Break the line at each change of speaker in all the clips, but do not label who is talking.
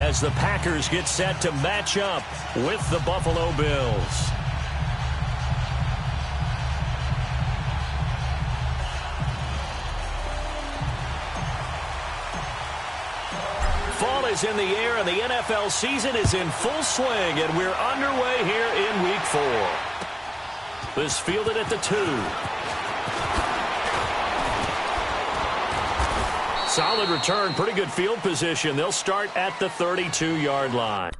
as the Packers get set to match up with the Buffalo Bills. Fall is in the air, and the NFL season is in full swing, and we're underway here in Week 4. This fielded at the 2. Solid return, pretty good field position. They'll start at the 32-yard line.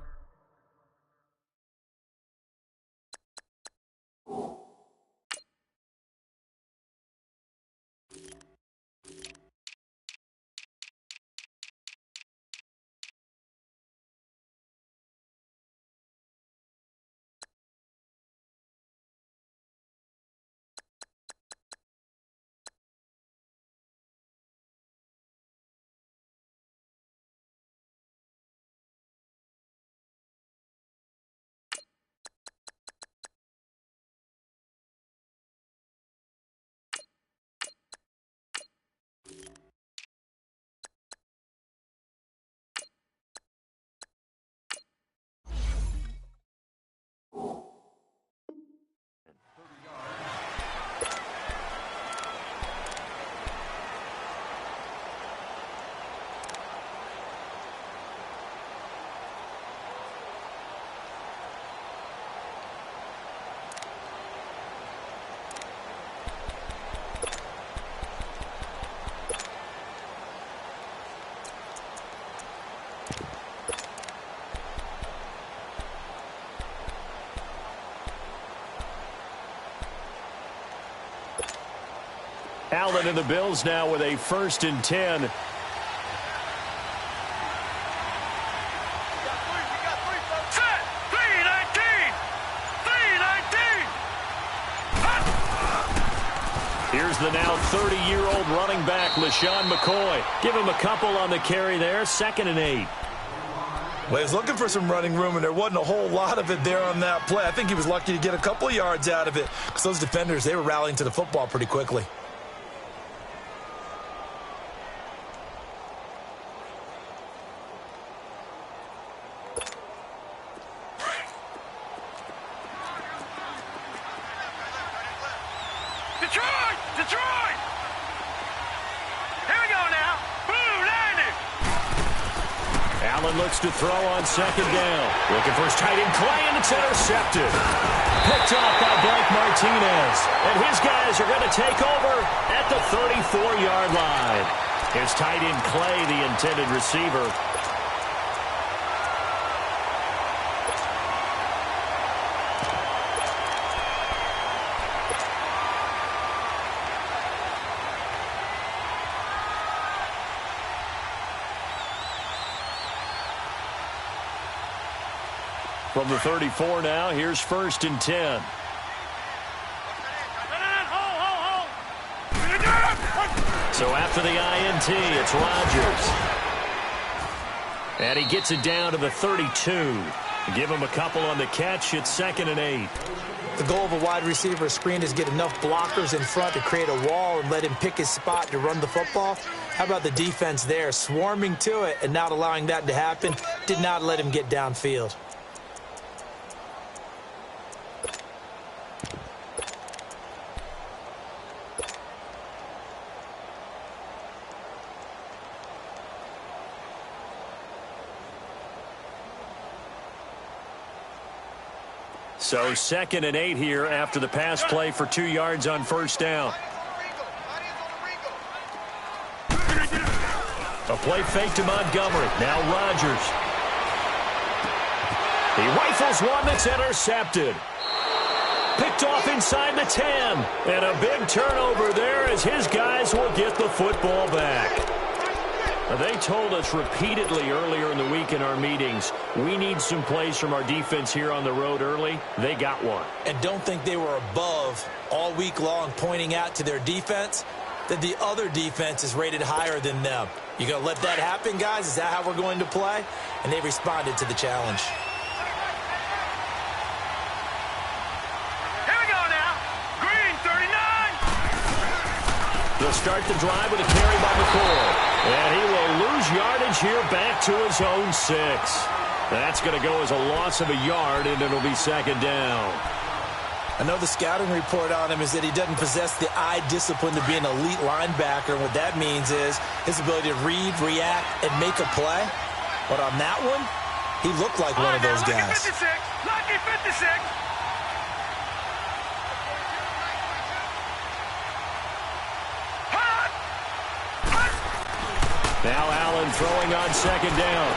Allen and the Bills now with a 1st and 10. Here's the now 30-year-old running back, LaShawn McCoy. Give him a couple on the carry there, 2nd and 8.
Well, he was looking for some running room, and there wasn't a whole lot of it there on that play. I think he was lucky to get a couple of yards out of it because those defenders, they were rallying to the football pretty quickly.
Detroit! Here we go now. Blue landed.
Allen looks to throw on 2nd down. Looking for his tight end Clay, and it's intercepted. Picked off by Blake Martinez. And his guys are going to take over at the 34-yard line. His tight end Clay, the intended receiver. From the 34 now, here's 1st and 10. So after the INT, it's Rodgers. And he gets it down to the 32. Give him a couple on the catch. It's 2nd and 8.
The goal of a wide receiver screen is get enough blockers in front to create a wall and let him pick his spot to run the football. How about the defense there, swarming to it and not allowing that to happen? Did not let him get downfield.
So 2nd and 8 here after the pass play for 2 yards on 1st down. A play fake to Montgomery. Now Rodgers. He rifles one that's intercepted. Picked off inside the 10. And a big turnover there as his guys will get the football back. They told us repeatedly earlier in the week in our meetings, we need some plays from our defense here on the road early. They got one.
And don't think they were above all week long pointing out to their defense that the other defense is rated higher than them. You going to let that happen, guys? Is that how we're going to play? And they responded to the challenge.
Here we go now. Green, 39.
They'll start the drive with a carry by McCoy. And he will lose yardage here back to his own 6. That's going to go as a loss of a yard, and it'll be second down.
I know the scouting report on him is that he doesn't possess the eye discipline to be an elite linebacker. And what that means is his ability to read, react, and make a play. But on that one, he looked like one of those guys.
Lucky 56.
Now Allen throwing on second down.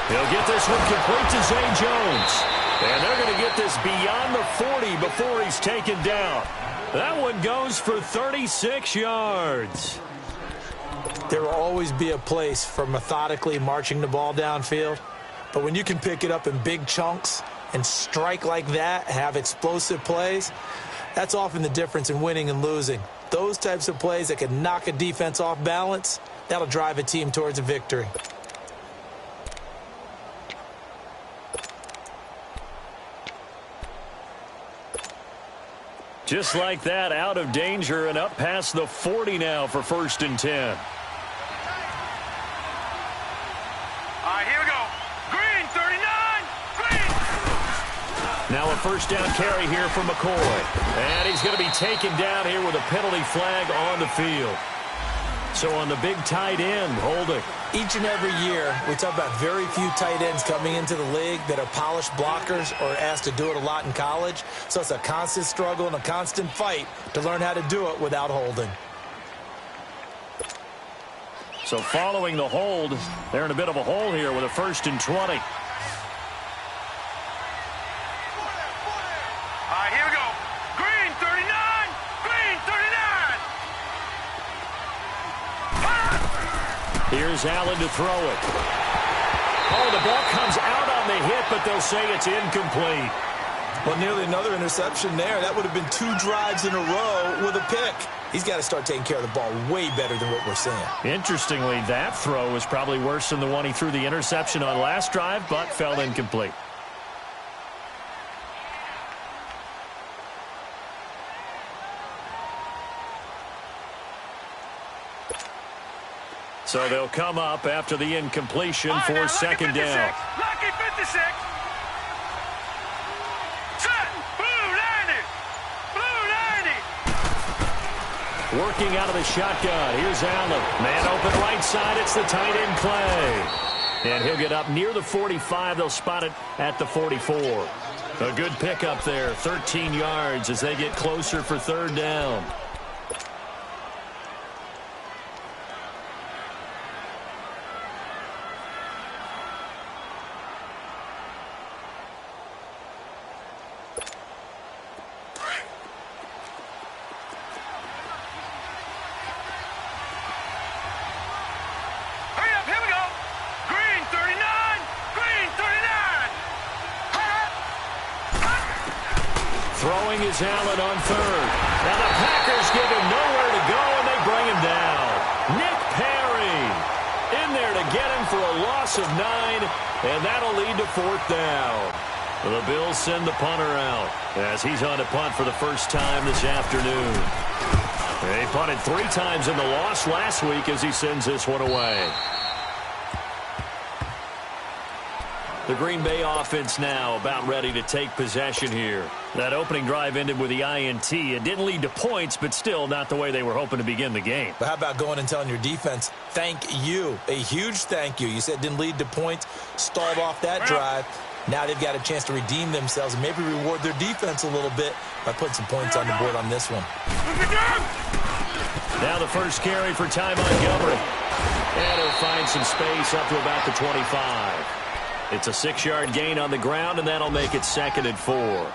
He'll get this one complete to Zay Jones. And they're going to get this beyond the 40 before he's taken down. That one goes for 36 yards.
There will always be a place for methodically marching the ball downfield. But when you can pick it up in big chunks and strike like that, have explosive plays, that's often the difference in winning and losing. Those types of plays that can knock a defense off balance, that'll drive a team towards a victory.
Just like that, out of danger and up past the 40 now for 1st and 10.
All right, here we go. Green, 39. Green.
Now a first down carry here for McCoy. And he's going to be taken down here with a penalty flag on the field. So on the big tight end, holding.
Each and every year, we talk about very few tight ends coming into the league that are polished blockers or asked to do it a lot in college. So it's a constant struggle and a constant fight to learn how to do it without holding.
So following the hold, they're in a bit of a hole here with a 1st and 20.
All right, here we go. Green, 39. Green, 39.
Here's Allen to throw it. Oh, the ball comes out on the hit, but they'll say it's incomplete.
Well, nearly another interception there. That would have been 2 drives in a row with a pick. He's got to start taking care of the ball way better than what we're seeing.
Interestingly, that throw was probably worse than the one he threw the interception on last drive, but fell incomplete. So they'll come up after the incompletion for
now,
second down.
Lucky 56. Set. Blue 90. Blue 90.
Working out of the shotgun. Here's Allen. Man open right side. It's the tight end Clay. And he'll get up near the 45. They'll spot it at the 44. A good pickup there. 13 yards as they get closer for third down. Throwing is Allen on third. Now the Packers give him nowhere to go, and they bring him down. Nick Perry in there to get him for a loss of 9, and that'll lead to fourth down. The Bills send the punter out as he's on to punt for the first time this afternoon. They punted 3 times in the loss last week as he sends this one away. The Green Bay offense now about ready to take possession here. That opening drive ended with the INT. It didn't lead to points, but still not the way they were hoping to begin the game.
But how about going and telling your defense, thank you, a huge thank you. You said it didn't lead to points, stalled off that drive. Now they've got a chance to redeem themselves and maybe reward their defense a little bit by putting some points on the board on this one.
Now the first carry for Ty Montgomery. And he'll find some space up to about the 25. It's a 6-yard gain on the ground, and that'll make it 2nd and 4.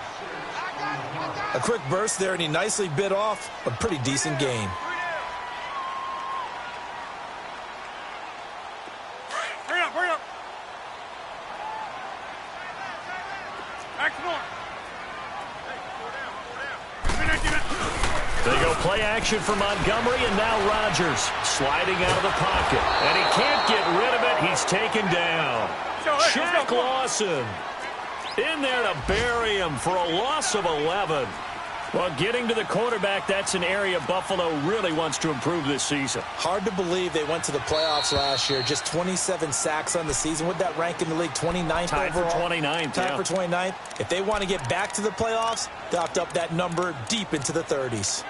A quick burst there, and he nicely bit off a pretty decent gain.
Hurry up, hurry up. Back to north.
They go play action for Montgomery, and now Rodgers sliding out of the pocket. And he can't get rid of it. He's taken down. Shaq Lawson in there to bury him for a loss of 11. Well, getting to the quarterback, that's an area Buffalo really wants to improve this season.
Hard to believe they went to the playoffs last year. Just 27 sacks on the season. Would that rank in the league? 29th
Tied
overall?
for 29th,
Tied
yeah.
for 29th. If they want to get back to the playoffs, they'll have to up that number deep into the 30s.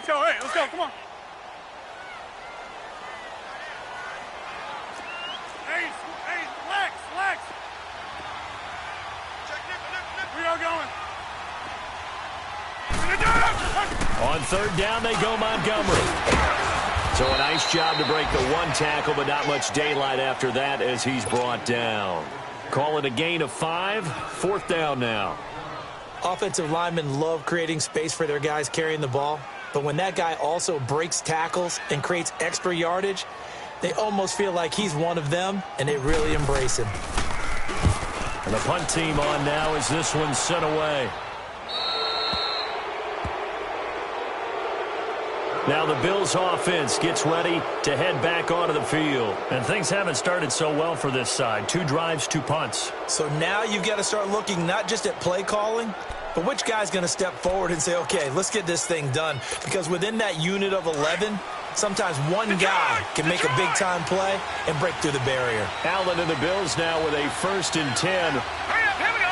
Hey, let's go, come on. Hey, Lex. We are going.
On third down, they go Montgomery. So a nice job to break the one tackle, but not much daylight after that as he's brought down. Call it a gain of 5. Fourth down now.
Offensive linemen love creating space for their guys carrying the ball, but when that guy also breaks tackles and creates extra yardage, they almost feel like he's one of them, and they really embrace him.
And the punt team on now as this one's sent away. Now the Bills offense gets ready to head back onto the field. And things haven't started so well for this side. 2 drives, 2 punts.
So now you've got to start looking not just at play calling, but which guy's going to step forward and say, okay, let's get this thing done. Because within that unit of 11, sometimes one guy can make a big-time play and break through the barrier.
Allen and the Bills now with a 1st and 10.
Hurry up, here we go.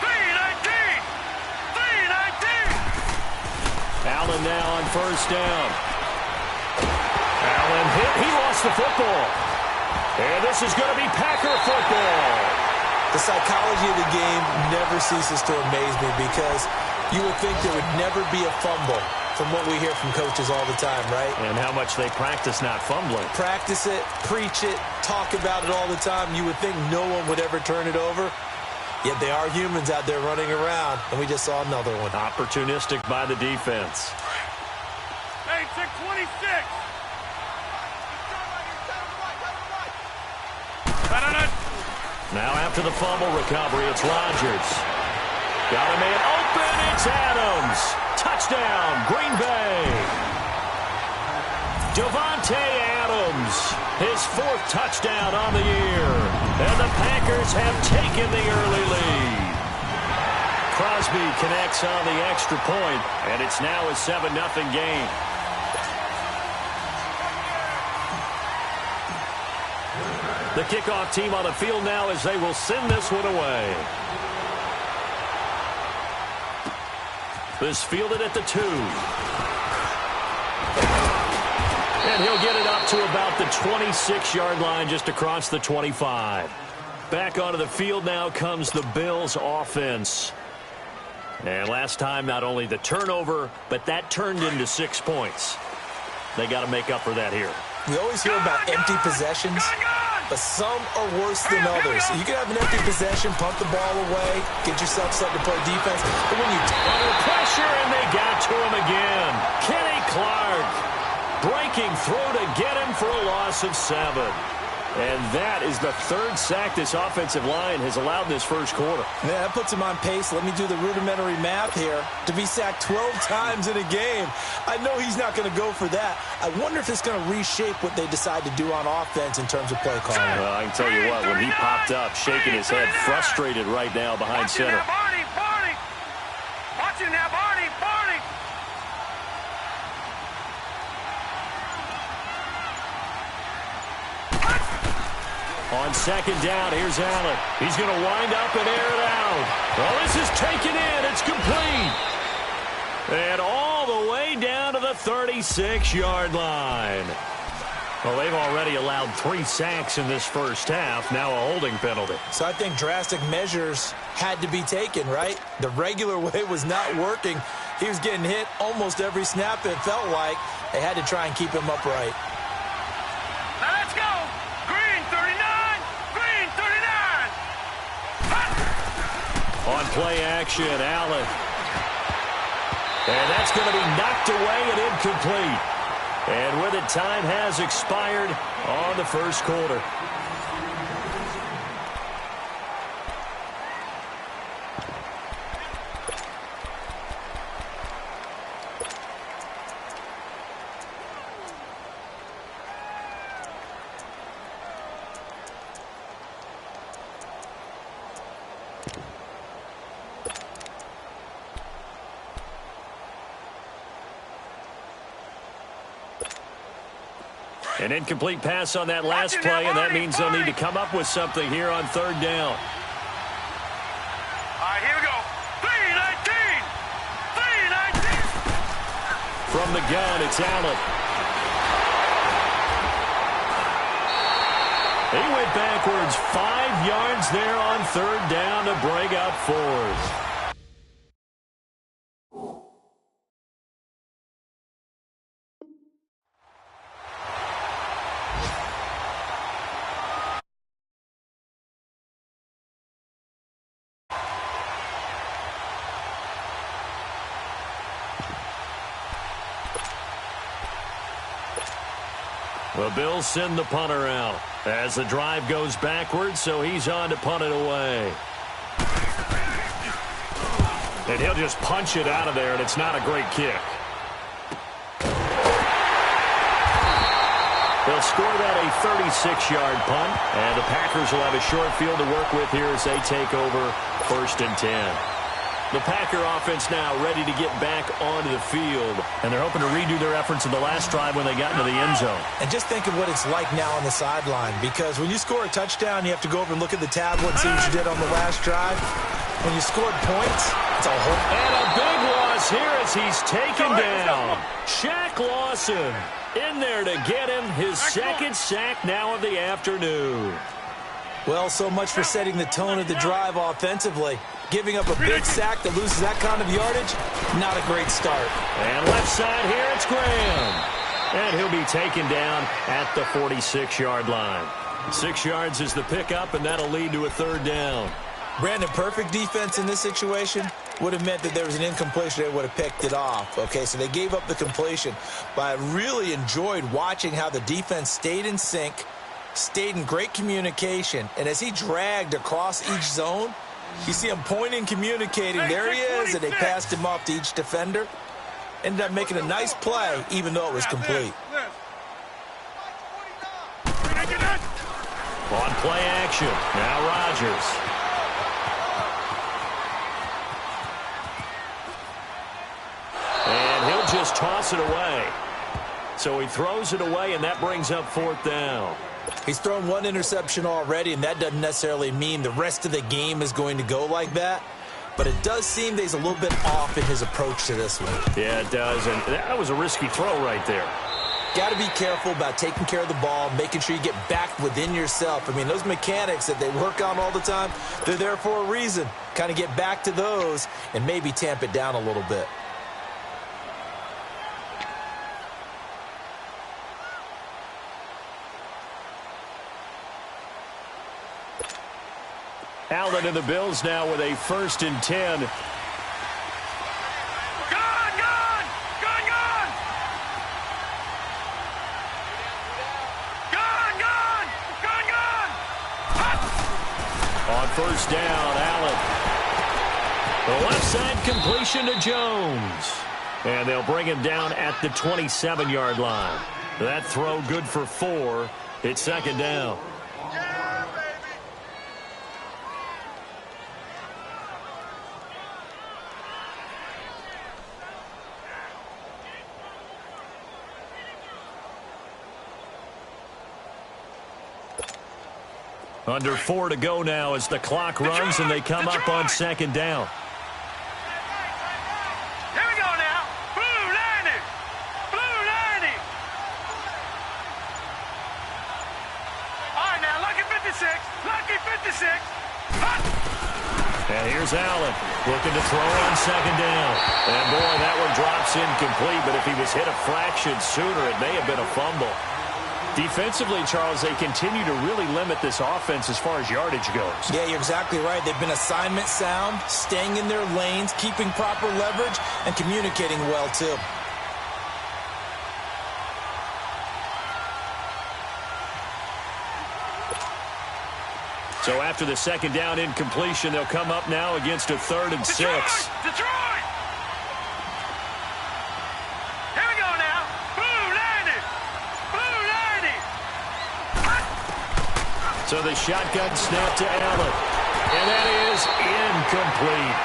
3-19.
Allen now on 1st down. Allen hit. He lost the football. And this is going to be Packer football.
The psychology of the game never ceases to amaze me because you would think there would never be a fumble from what we hear from coaches all the time, right?
And how much they practice not fumbling.
Practice it, preach it, talk about it all the time. You would think no one would ever turn it over. Yet they are humans out there running around, and we just saw another one.
Opportunistic by the defense.
Hey, check 26.
Now after the fumble recovery, it's Rodgers. Got a man open, it's Adams. Touchdown, Green Bay. Devontae Adams, his 4th touchdown on the year. And the Packers have taken the early lead. Crosby connects on the extra point, and it's now a 7-0 game. The kickoff team on the field now as they will send this one away. This fielded at the 2. And he'll get it up to about the 26-yard line just across the 25. Back onto the field now comes the Bills offense. And last time, not only the turnover, but that turned into 6 points. They got to make up for that here.
We always hear about empty possessions, but some are worse than others. You can have an empty possession, punt the ball away, get yourself set to play defense. But when you
under pressure, and they got to him again. Kenny Clark breaking through to get him for a loss of 7. And that is the 3rd sack this offensive line has allowed in this first quarter.
Yeah, that puts him on pace. Let me do the rudimentary math here. To be sacked 12 times in a game, I know he's not going to go for that. I wonder if it's going to reshape what they decide to do on offense in terms of play calling.
Well, I can tell you what, when he popped up, shaking his head, frustrated right now behind center.
Barney. Watch him now, Barney.
On 2nd down, here's Allen. He's going to wind up and air it out. Well, this is taken in. It's complete. And all the way down to the 36-yard line. Well, they've already allowed 3 sacks in this first half. Now a holding penalty.
So I think drastic measures had to be taken, right? The regular way was not working. He was getting hit almost every snap, it felt like. They had to try and keep him upright.
Now let's go. Green 39. Green 39.
On play action, Allen. And that's going to be knocked away and incomplete. And with it, time has expired on the first quarter. An incomplete pass on that last play, and that means they'll need to come up with something here on third down.
All right, here we go. 3-19. 3-19.
From the gun, it's Allen. He went backwards 5 yards there on third down to bring up fourth. The Bills send the punter out as the drive goes backwards, so he's on to punt it away. And he'll just punch it out of there, and it's not a great kick. They'll score that a 36-yard punt, and the Packers will have a short field to work with here as they take over 1st and 10. The Packer offense now ready to get back onto the field, and they're hoping to redo their efforts in the last drive when they got into the end zone.
And just think of what it's like now on the sideline, because when you score a touchdown, you have to go over and look at the tablet and see what you did on the last drive. When you scored points, it's a whole...
And a big loss here as he's taken down. Shaq Lawson in there to get him his second sack now of the afternoon.
Well, so much for setting the tone of the drive offensively. Giving up a big sack that loses that kind of yardage, not a great start.
And left side here, it's Graham. And he'll be taken down at the 46-yard line. 6 yards is the pickup, and that'll lead to a third down.
Brandon, perfect defense in this situation would have meant that there was an incompletion. They would have picked it off. Okay, so they gave up the completion. But I really enjoyed watching how the defense stayed in sync, stayed in great communication, and as he dragged across each zone, you see him pointing, communicating. There he is, and they passed him off to each defender. Ended up making a nice play, even though it was complete.
On play action, now Rodgers. And he'll just toss it away. So he throws it away, and that brings up 4th down.
He's thrown one interception already, and that doesn't necessarily mean the rest of the game is going to go like that. But it does seem that he's a little bit off in his approach to this one.
Yeah, it does, and that was a risky throw right there.
Got to be careful about taking care of the ball, making sure you get back within yourself. I mean, those mechanics that they work on all the time, they're there for a reason. Kind of get back to those and maybe tamp it down a little bit.
Allen and the Bills now with a 1st and 10.
Gone! Gone! Gone! Gone! Gone! Gone! Gone! Gone! Hot!
On 1st down, Allen. The left side completion to Jones. And they'll bring him down at the 27-yard line. That throw good for 4. It's 2nd down. Under 4 to go now as the clock runs and they come up on 2nd down.
Here we go now. Blue 90. Blue 90. All right, now, lucky 56. Lucky 56. Hot!
And here's Allen looking to throw on 2nd down. And, boy, that one drops incomplete, but if he was hit a fraction sooner, it may have been a fumble. Defensively, Charles, they continue to really limit this offense as far as yardage goes.
Yeah, you're exactly right. They've been assignment sound, staying in their lanes, keeping proper leverage, and communicating well, too.
So after the 2nd down incompletion, they'll come up now against a 3rd and 6.
Detroit! Here we go now. Blue 90. Blue 90. Hot!
So the shotgun snap to Allen. And that is incomplete.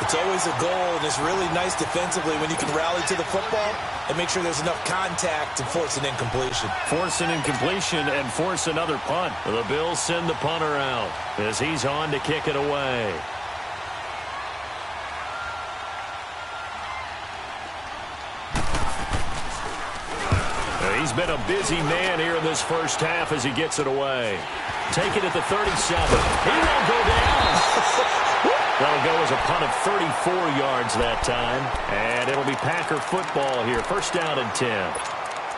It's always a goal, and it's really nice defensively when you can rally to the football and make sure there's enough contact to force an incompletion.
Force an incompletion and force another punt. The Bills send the punter out as he's on to kick it away. He's been a busy man here in this first half as he gets it away. Take it at the 37. He won't go down. That'll go as a punt of 34 yards that time. And it'll be Packer football here. First down and 10.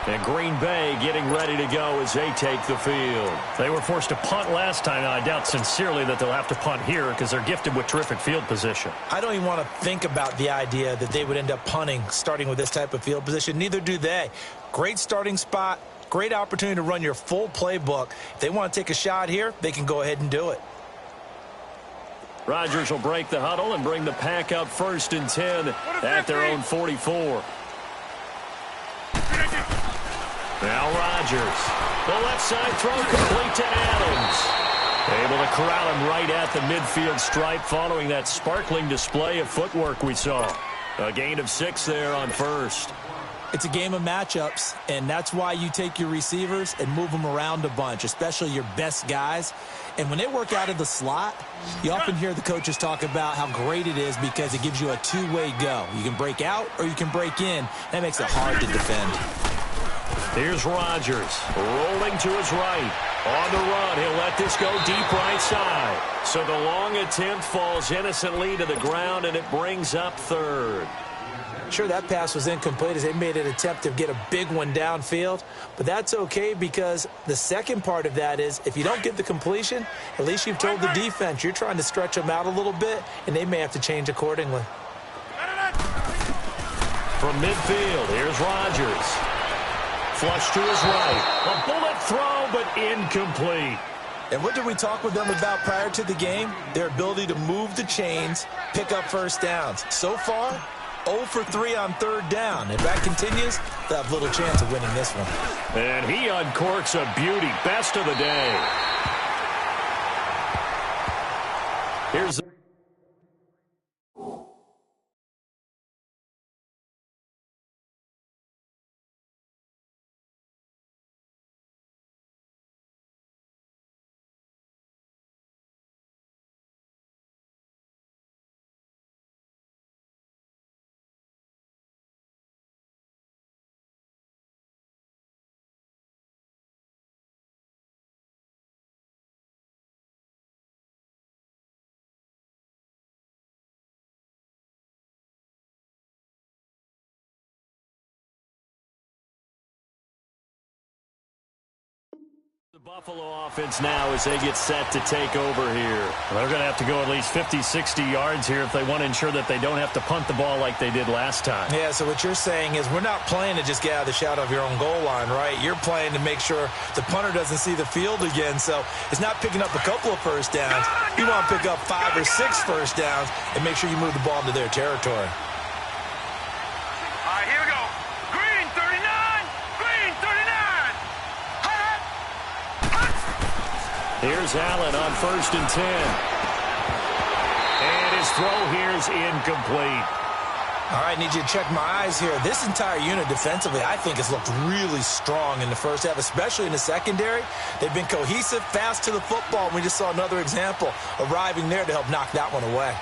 And Green Bay getting ready to go as they take the field. They were forced to punt last time. Now, I doubt sincerely that they'll have to punt here because they're gifted with terrific field position.
I don't even want to think about the idea that they would end up punting starting with this type of field position. Neither do they. Great starting spot. Great opportunity to run your full playbook. If they want to take a shot here, they can go ahead and do it.
Rodgers will break the huddle and bring the Pack up first and 10 at their own 44. Now Rodgers. The left side throw complete to Adams. Able to corral him right at the midfield stripe following that sparkling display of footwork we saw. A gain of 6 there on first.
It's a game of matchups, and that's why you take your receivers and move them around a bunch, especially your best guys. And when they work out of the slot, you often hear the coaches talk about how great it is because it gives you a two-way go. You can break out or you can break in. That makes it hard to defend.
Here's Rodgers, rolling to his right. On the run, he'll let this go deep right side. So the long attempt falls innocently to the ground, and it brings up third.
Sure, that pass was incomplete as they made an attempt to get a big one downfield, but that's okay because the second part of that is if you don't get the completion, at least you've told the defense you're trying to stretch them out a little bit, and they may have to change accordingly.
From midfield, here's Rodgers. Flush to his right. A bullet throw, but incomplete.
And what did we talk with them about prior to the game? Their ability to move the chains, pick up first downs. So far, 0 for 3 on third down. If that continues, they'll have little chance of winning this one.
And he uncorks a beauty. Best of the day. Here's the Buffalo offense now as they get set to take over here. They're going to have to go at least 50, 60 yards here if they want to ensure that they don't have to punt the ball like they did last time.
Yeah, so what you're saying is we're not playing to just get out of the shadow of your own goal line, right? You're playing to make sure the punter doesn't see the field again. So it's not picking up a couple of first downs. You want to pick up 5 or 6 first downs and make sure you move the ball into their territory.
All right, here we go. Green 39. Green 39.
Here's Allen on first and 10. And his throw here's incomplete.
All right, need you to check my eyes here. This entire unit defensively, I think, has looked really strong in the first half, especially in the secondary. They've been cohesive, fast to the football, and we just saw another example arriving there to help knock that one away.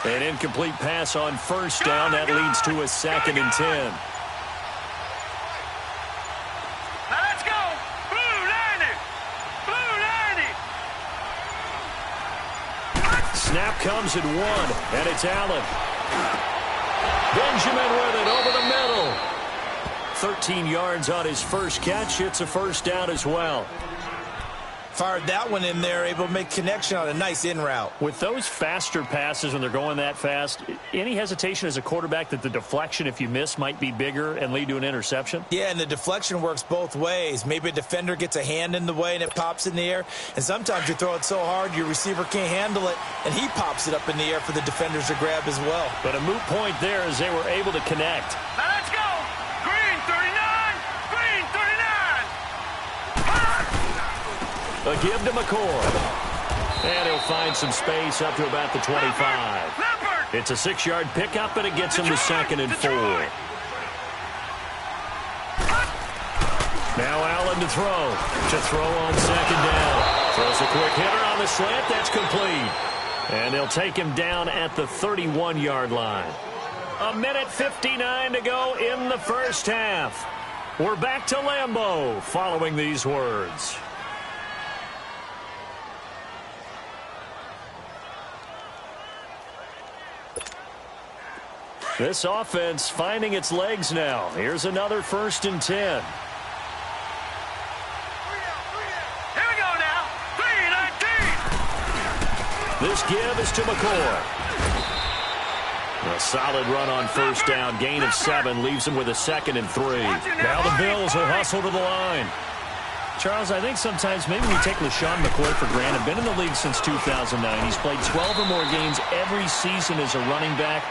An incomplete pass on first down. That leads to a 2nd and 10.
Now let's go. Blue 90. Blue 90.
Snap comes at 1, and it's Allen. Benjamin with it over the middle. 13 yards on his first catch. It's a first down as well.
Fired that one in there, able to make connection on a nice in route.
With those faster passes when they're going that fast, any hesitation as a quarterback that the deflection, if you miss, might be bigger and lead to an interception?
Yeah, and the deflection works both ways. Maybe a defender gets a hand in the way and it pops in the air. And sometimes you throw it so hard your receiver can't handle it, and he pops it up in the air for the defenders to grab as well.
But a moot point there as they were able to connect.
Now let's go. Green 39. Green 39.
A give to McCoy. And he'll find some space up to about the 25. It's a 6-yard pickup, and it gets him to 2nd and 4. Now Allen to throw. To throw on 2nd down. Throws a quick hitter on the slant. That's complete. And they'll take him down at the 31-yard line. 1:59 to go in the first half. We're back to Lambeau following these words. This offense finding its legs now. Here's another 1st and 10.
Here we go now. 3-19.
This give is to McCoy. A solid run on 1st down. Gain of 7 leaves him with a 2nd and 3. Now the Bills will hustle to the line. Charles, I think sometimes maybe we take LaShawn McCoy for granted. Been in the league since 2009. He's played 12 or more games every season as a running back.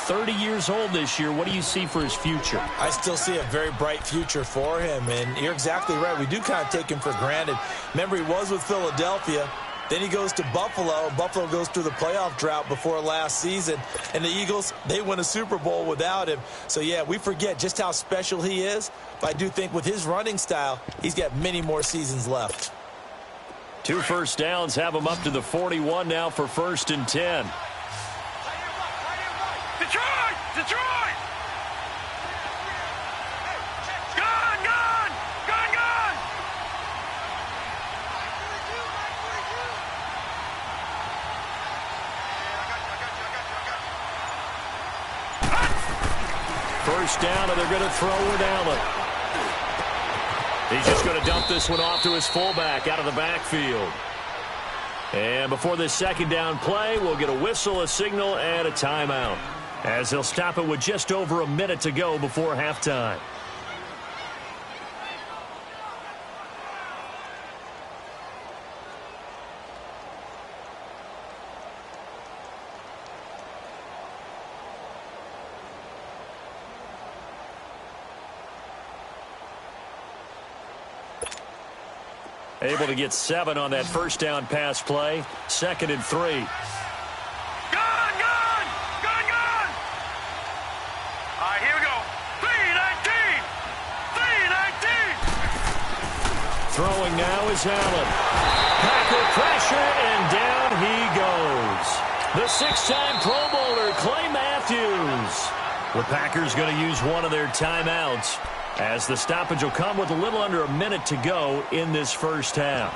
30 years old this year. What do you see for his future?
I still see a very bright future for him, and you're exactly right. We do kind of take him for granted. Remember, he was with Philadelphia. Then he goes to Buffalo. Buffalo goes through the playoff drought before last season. And the Eagles, they win a Super Bowl without him. So, yeah, we forget just how special he is. But I do think with his running style, he's got many more seasons left.
2 first downs have him up to the 41 now for 1st and 10.
Detroit! Detroit! Gone! Gone! Gone! Gone!
First down, and they're going to throw with Allen. He's just going to dump this one off to his fullback out of the backfield. And before this 2nd down play, we'll get a whistle, a signal, and a timeout, as they'll stop it with just over a minute to go before halftime. Able to get 7 on that 1st down pass play. 2nd and 3.
Gone! Gone! Gone! Gone! All right, here we go. 3-19! 3-19!
Throwing now is Allen. Packer pressure, and down he goes. The 6-time Pro Bowler, Clay Matthews. The Packers going to use one of their timeouts, as the stoppage will come with a little under a minute to go in this first half.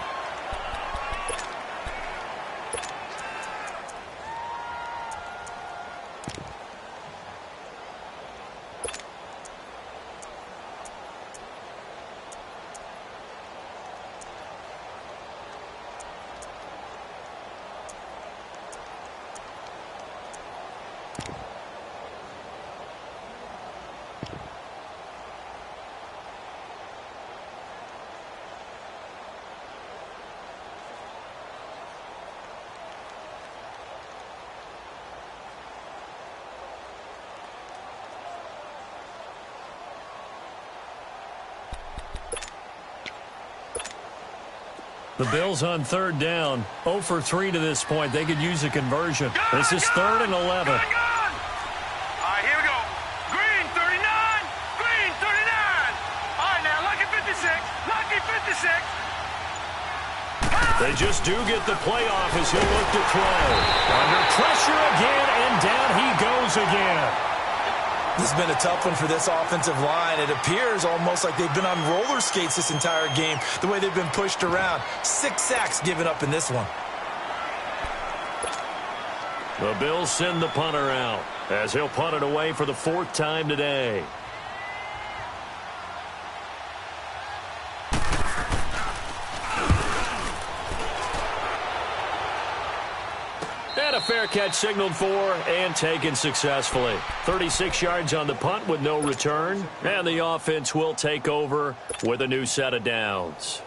The Bills on 3rd down, 0 for 3 to this point. They could use a conversion. This is 3rd and 11.
All right, here we go. Green 39. Green 39. All right, now, lucky 56. Lucky 56.
They just do get the play off as he'll look to throw. Under pressure again, and down he goes again.
This has been a tough one for this offensive line. It appears almost like they've been on roller skates this entire game, the way they've been pushed around. 6 sacks given up in this one.
The Bills send the punter out, as he'll punt it away for the 4th time today. a fair catch signaled for and taken successfully. 36 yards on the punt with no return. And the offense will take over with a new set of downs.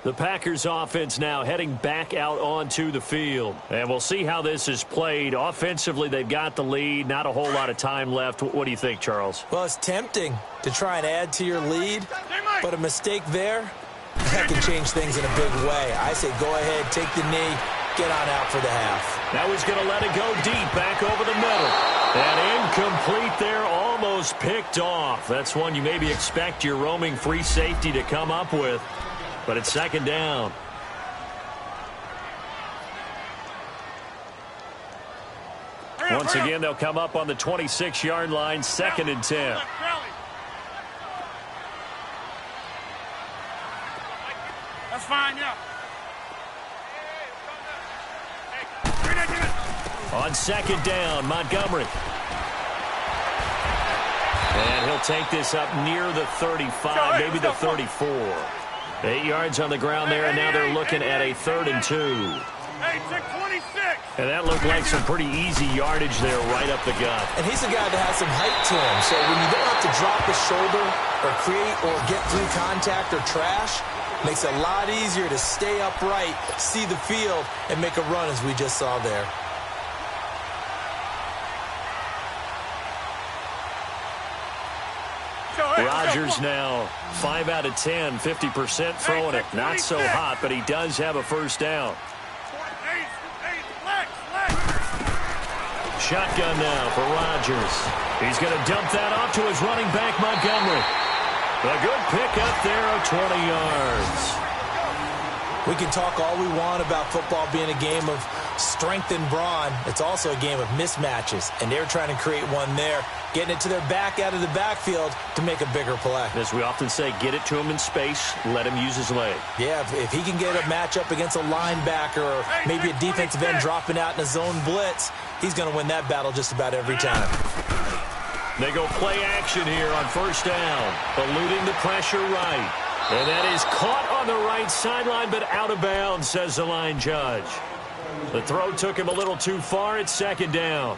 The Packers offense now heading back out onto the field. And we'll see how this is played. Offensively, they've got the lead. Not a whole lot of time left. What do you think, Charles?
Well, it's tempting to try and add to your lead, but a mistake there, that can change things in a big way. I say go ahead, take the knee, get on out for the half.
Now he's going to let it go deep, back over the middle. And incomplete there, almost picked off. That's one you maybe expect your roaming free safety to come up with. But it's second down. Once again, they'll come up on the 26-yard line, second and 10.
That's fine, yeah.
On second down, Montgomery. And he'll take this up near the 35, maybe the 34. 8 yards on the ground there, and now they're looking at a 3rd and 2.
Hey, check 26.
And that looked like some pretty easy yardage there right up the gut.
And he's a guy that has some height to him, so when you don't have to drop his shoulder or create or get through contact or trash, makes it a lot easier to stay upright, see the field, and make a run as we just saw there.
Rodgers now 5 out of 10, 50% throwing it. Not so hot, but he does have a first down. Shotgun now for Rodgers. He's going to dump that off to his running back, Montgomery. A good pickup there of 20 yards.
We can talk all we want about football being a game of strength and brawn. It's also a game of mismatches, and they're trying to create one there, getting it to their back out of the backfield to make a bigger play.
As we often say, get it to him in space, let him use his leg.
Yeah, if he can get a matchup against a linebacker or maybe a defensive end dropping out in a zone blitz, he's going to win that battle just about every time.
They go play action here on first down, eluding the pressure right. And that is caught on the right sideline, but out of bounds, says the line judge. The throw took him a little too far. It's second down.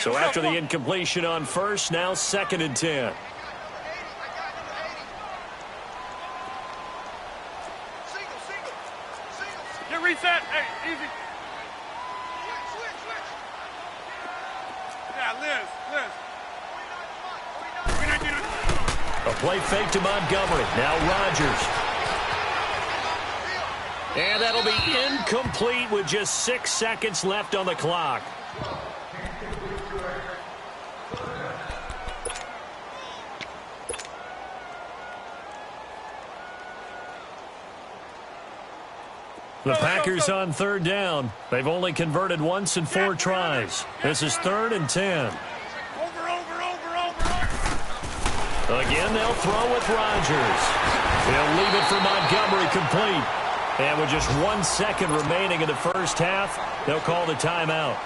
So after the incompletion on first, now second and 10.
Get reset. Hey, easy. Yeah, Liz.
A play fake to Montgomery. Now Rodgers. And that'll be incomplete with just 6 seconds left on the clock. The Packers on third down. They've only converted once in 4 tries. This is 3rd and 10. Again, they'll throw with Rodgers. They'll leave it for Montgomery complete. And with just 1 second remaining in the first half, they'll call the timeout.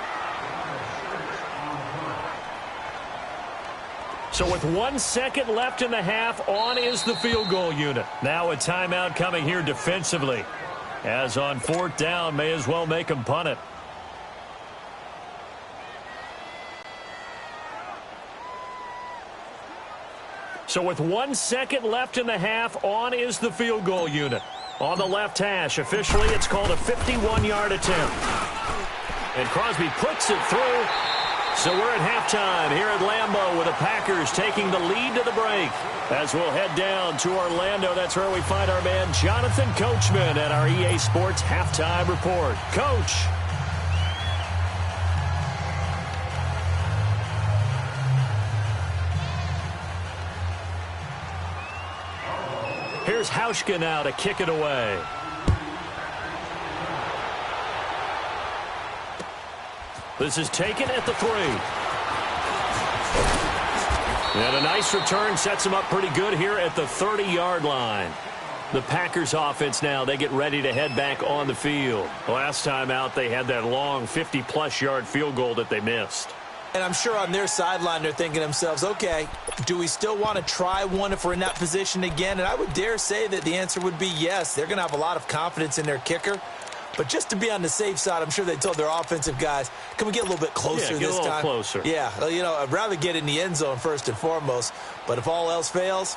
So with 1 second left in the half, on is the field goal unit. Now a timeout coming here defensively. As on 4th down, may as well make them punt it. So with 1 second left in the half, on is the field goal unit. On the left hash, officially it's called a 51-yard attempt. And Crosby puts it through. So we're at halftime here at Lambeau with the Packers taking the lead to the break. As we'll head down to Orlando, that's where we find our man Jonathan Coachman at our EA Sports Halftime Report. Coach. Here's Hauschka now to kick it away. This is taken at the 3. And a nice return sets him up pretty good here at the 30-yard line. The Packers offense now, they get ready to head back on the field. Last time out, they had that long 50-plus yard field goal that they missed.
And I'm sure on their sideline they're thinking to themselves, okay, do we still want to try one if we're in that position again? And I would dare say that the answer would be yes. They're going to have a lot of confidence in their kicker. But just to be on the safe side, I'm sure they told their offensive guys, can we get a little bit closer this time?
Yeah, get a little closer.
Yeah, you know, I'd rather get in the end zone first and foremost. But if all else fails,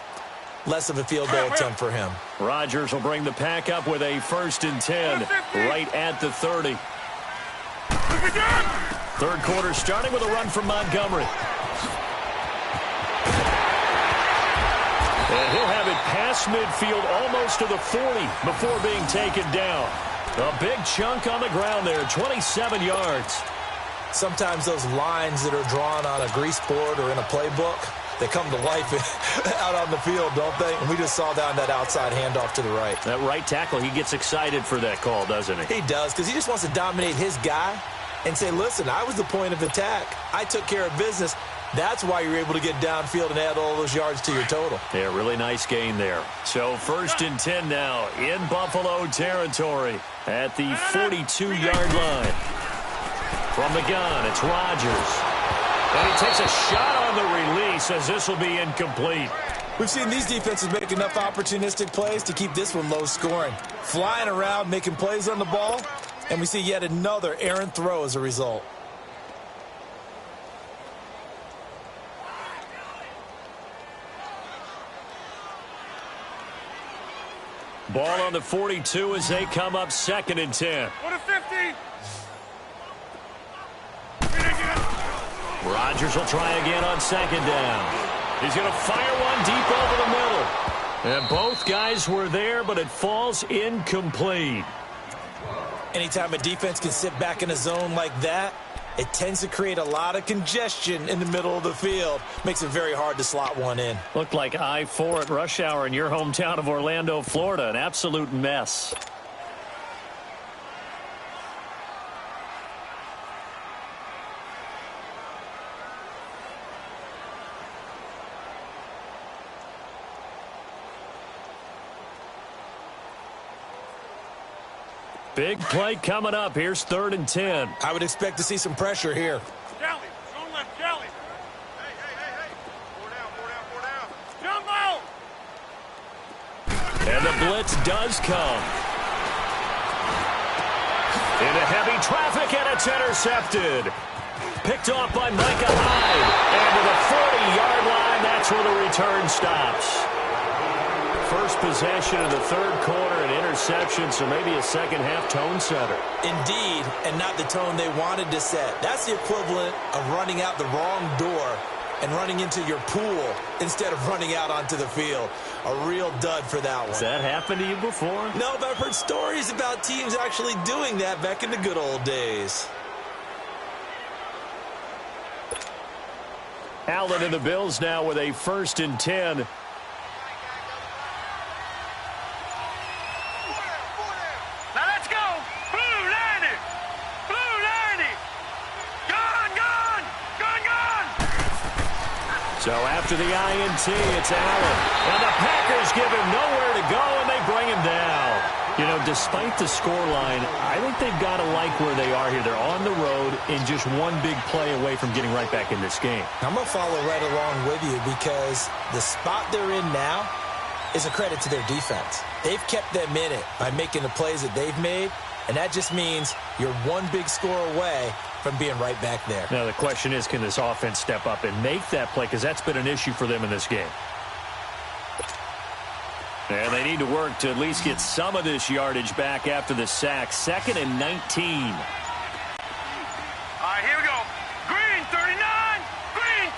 less of a field goal attempt for him.
Rodgers will bring the pack up with a 1st and 10 right at the 30. Third quarter starting with a run from Montgomery. And he'll have it past midfield almost to the 40 before being taken down. A big chunk on the ground there, 27 yards.
Sometimes those lines that are drawn on a grease board or in a playbook, they come to life out on the field, don't they? And we just saw down that outside handoff to the right.
That right tackle, he gets excited for that call, doesn't he?
He does, because he just wants to dominate his guy and say, listen, I was the point of attack. I took care of business. That's why you're able to get downfield and add all those yards to your total.
Yeah, really nice gain there. So 1st and 10 now in Buffalo territory at the 42-yard line. From the gun, it's Rodgers. And he takes a shot on the release as this will be incomplete.
We've seen these defenses make enough opportunistic plays to keep this one low scoring. Flying around, making plays on the ball, and we see yet another errant throw as a result.
Ball on the 42 as they come up 2nd and 10.
What a 50!
Rodgers will try again on 2nd down. He's going to fire one deep over the middle. And both guys were there, but it falls incomplete.
Anytime a defense can sit back in a zone like that, it tends to create a lot of congestion in the middle of the field. Makes it very hard to slot one in.
Looked like I-4 at rush hour in your hometown of Orlando, Florida. An absolute mess. Big play coming up. Here's 3rd and 10.
I would expect to see some pressure here.
Kelly, don't let Kelly. Hey. 4 down. Jump out.
And the blitz does come. Into heavy traffic, and it's intercepted. Picked off by Micah Hyde. And to the 40-yard line, that's where the return stops. First possession of the 3rd quarter, an interception, so maybe a second-half tone setter.
Indeed, and not the tone they wanted to set. That's the equivalent of running out the wrong door and running into your pool instead of running out onto the field. A real dud for that one.
Has that happened to you before?
No, but I've heard stories about teams actually doing that back in the good old days.
Allen and the Bills now with a 1st and 10. So after the INT, it's Allen. And the Packers give him nowhere to go, and they bring him down. You know, despite the scoreline, I think they've got to like where they are here. They're on the road and just one big play away from getting right back in this game.
I'm going to follow right along with you because the spot they're in now is a credit to their defense. They've kept them in it by making the plays that they've made, and that just means you're one big score away from being right back there.
Now, the question is, can this offense step up and make that play? Because that's been an issue for them in this game. And they need to work to at least get some of this yardage back after the sack. 2nd and 19.
All right, here we go. Green, 39. Green,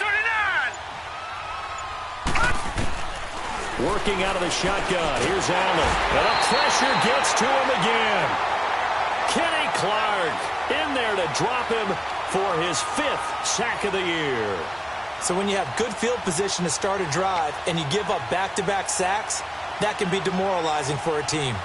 39.
Working out of the shotgun. Here's Allen. And the pressure gets to him again. Kenny Clark in there to drop him for his 5th sack of the year.
So when you have good field position to start a drive and you give up back-to-back sacks, that can be demoralizing for a team.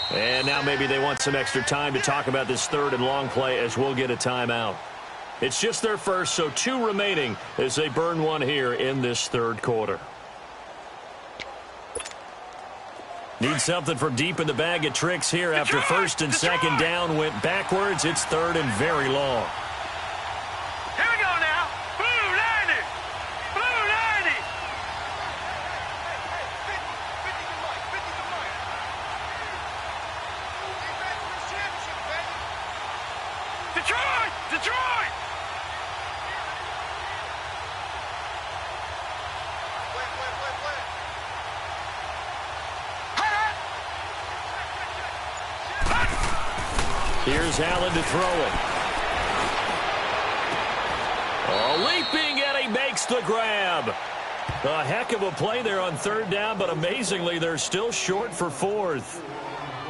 And now maybe they want some extra time to talk about this 3rd and long play as we'll get a timeout. It's just their first, so 2 remaining as they burn one here in this third quarter. Need something from deep in the bag of tricks here after first and second down went backwards. It's third and very long.
Here we go now. Blue 90. Blue 90. Detroit! Detroit!
Here's Allen to throw it. Leaping, and he makes the grab. A heck of a play there on third down, but amazingly, they're still short for fourth.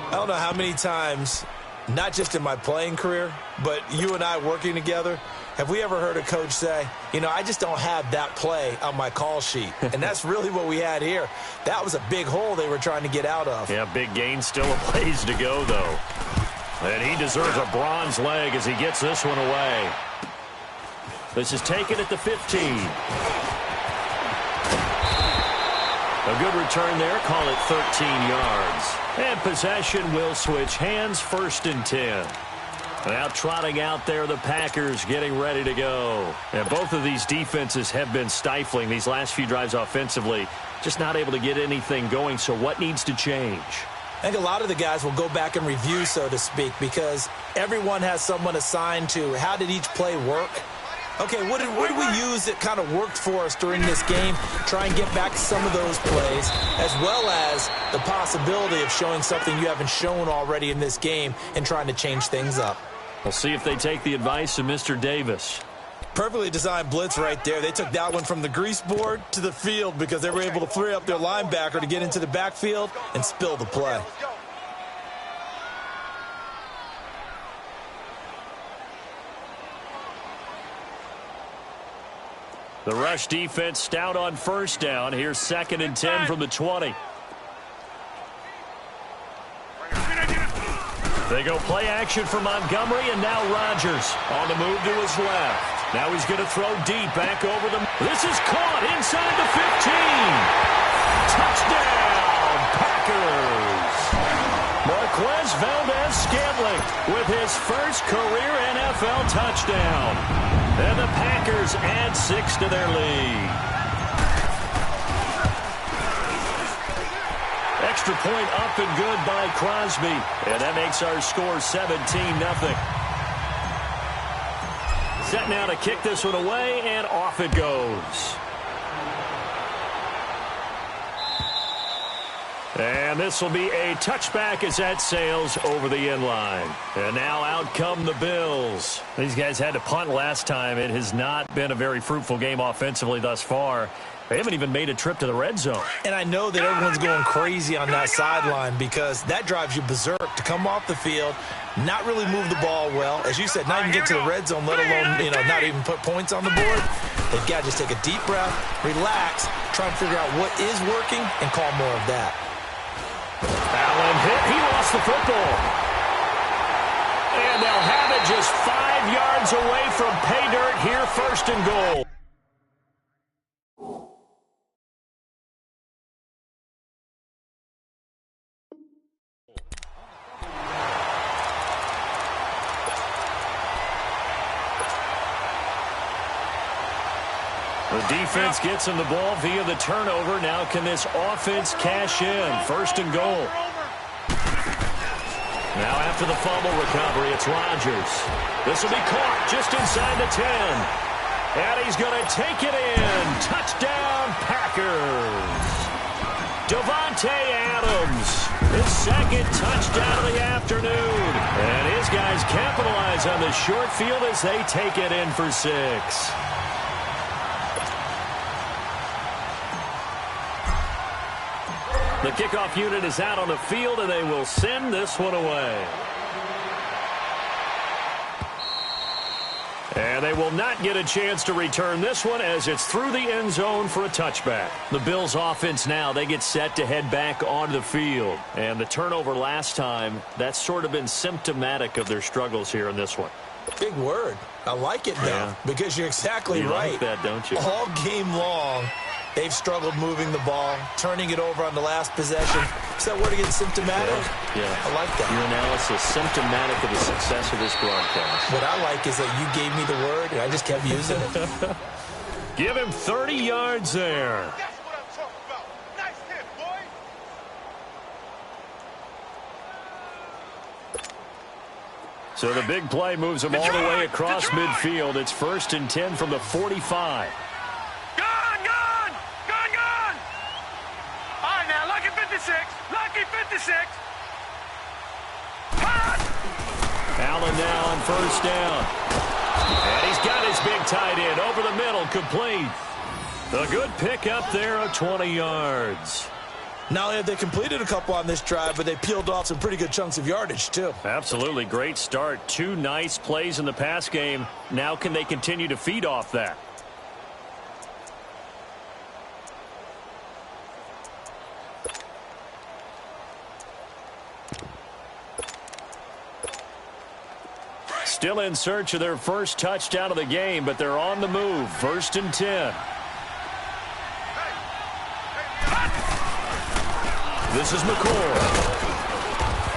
I don't know how many times, not just in my playing career, but you and I working together, have we ever heard a coach say, you know, I just don't have that play on my call sheet. And that's really what we had here. That was a big hole they were trying to get out of.
Yeah, big gain, still a ways to go, though. And he deserves a bronze leg as he gets this one away. This is taken at the 15. A good return there. Call it 13 yards. And possession will switch hands, first and 10. Now trotting out there, the Packers getting ready to go. And both of these defenses have been stifling these last few drives offensively. Just not able to get anything going, so what needs to change?
I think a lot of the guys will go back and review, so to speak, because everyone has someone assigned to how did each play work. Okay, what did we use that kind of worked for us during this game? Try and get back some of those plays, as well as the possibility of showing something you haven't shown already in this game and trying to change things up.
We'll see if they take the advice of Mr. Davis.
Perfectly designed blitz right there. They took that one from the grease board to the field because they were able to free up their linebacker to get into the backfield and spill the play.
The rush defense stout on first down. Here's second and 10 from the 20. They go play action for Montgomery, and now Rodgers on the move to his left. Now he's going to throw deep back over them. This is caught inside the 15. Touchdown, Packers. Marquez Valdez-Scantling with his first career NFL touchdown. And the Packers add 6 to their lead. Extra point up and good by Crosby. And that makes our score 17-0. Set now to kick this one away, and off it goes. And this will be a touchback as that sails over the end line. And now out come the Bills. These guys had to punt last time. It has not been a very fruitful game offensively thus far. They haven't even made a trip to the red zone.
And I know that everyone's going crazy on that sideline because that drives you berserk to come off the field, not really move the ball well. As you said, not even get to the red zone, let alone, not even put points on the board. They've got to just take a deep breath, relax, try and figure out what is working, and call more of that.
Allen hit. He lost the football. And they'll have it just 5 yards away from pay dirt here, first and goal. The defense gets him the ball via the turnover. Now can this offense cash in? First and goal. Now after the fumble recovery, it's Rodgers. This will be caught just inside the 10. And he's going to take it in. Touchdown, Packers. Davante Adams, his second touchdown of the afternoon. And his guys capitalize on the short field as they take it in for 6. The kickoff unit is out on the field, and they will send this one away. And they will not get a chance to return this one as it's through the end zone for a touchback. The Bills offense now, they get set to head back onto the field. And the turnover last time, that's sort of been symptomatic of their struggles here in this one.
Big word. I like it now because you're exactly right.
You like that, don't you?
All game long, they've struggled moving the ball, turning it over on the last possession. Is that word again, symptomatic?
Yeah.
I like that.
Your analysis, symptomatic of the success of this broadcast.
What I like is that you gave me the word, and I just kept using it.
Give him 30 yards there.
That's what I'm talking about. Nice hit, boy.
So the big play moves him all the way across midfield. It's 1st and 10 from the 45.
Gone, gone, gone, gone. All right, now, lucky 56, lucky 56.
Allen now on 1st down. And he's got his big tight end over the middle, complete. A good pickup there of 20 yards.
Not only have they completed a couple on this drive, but they peeled off some pretty good chunks of yardage, too.
Absolutely great start. 2 nice plays in the pass game. Now can they continue to feed off that? Still in search of their first touchdown of the game, but they're on the move. 1st and 10. This is McCoy.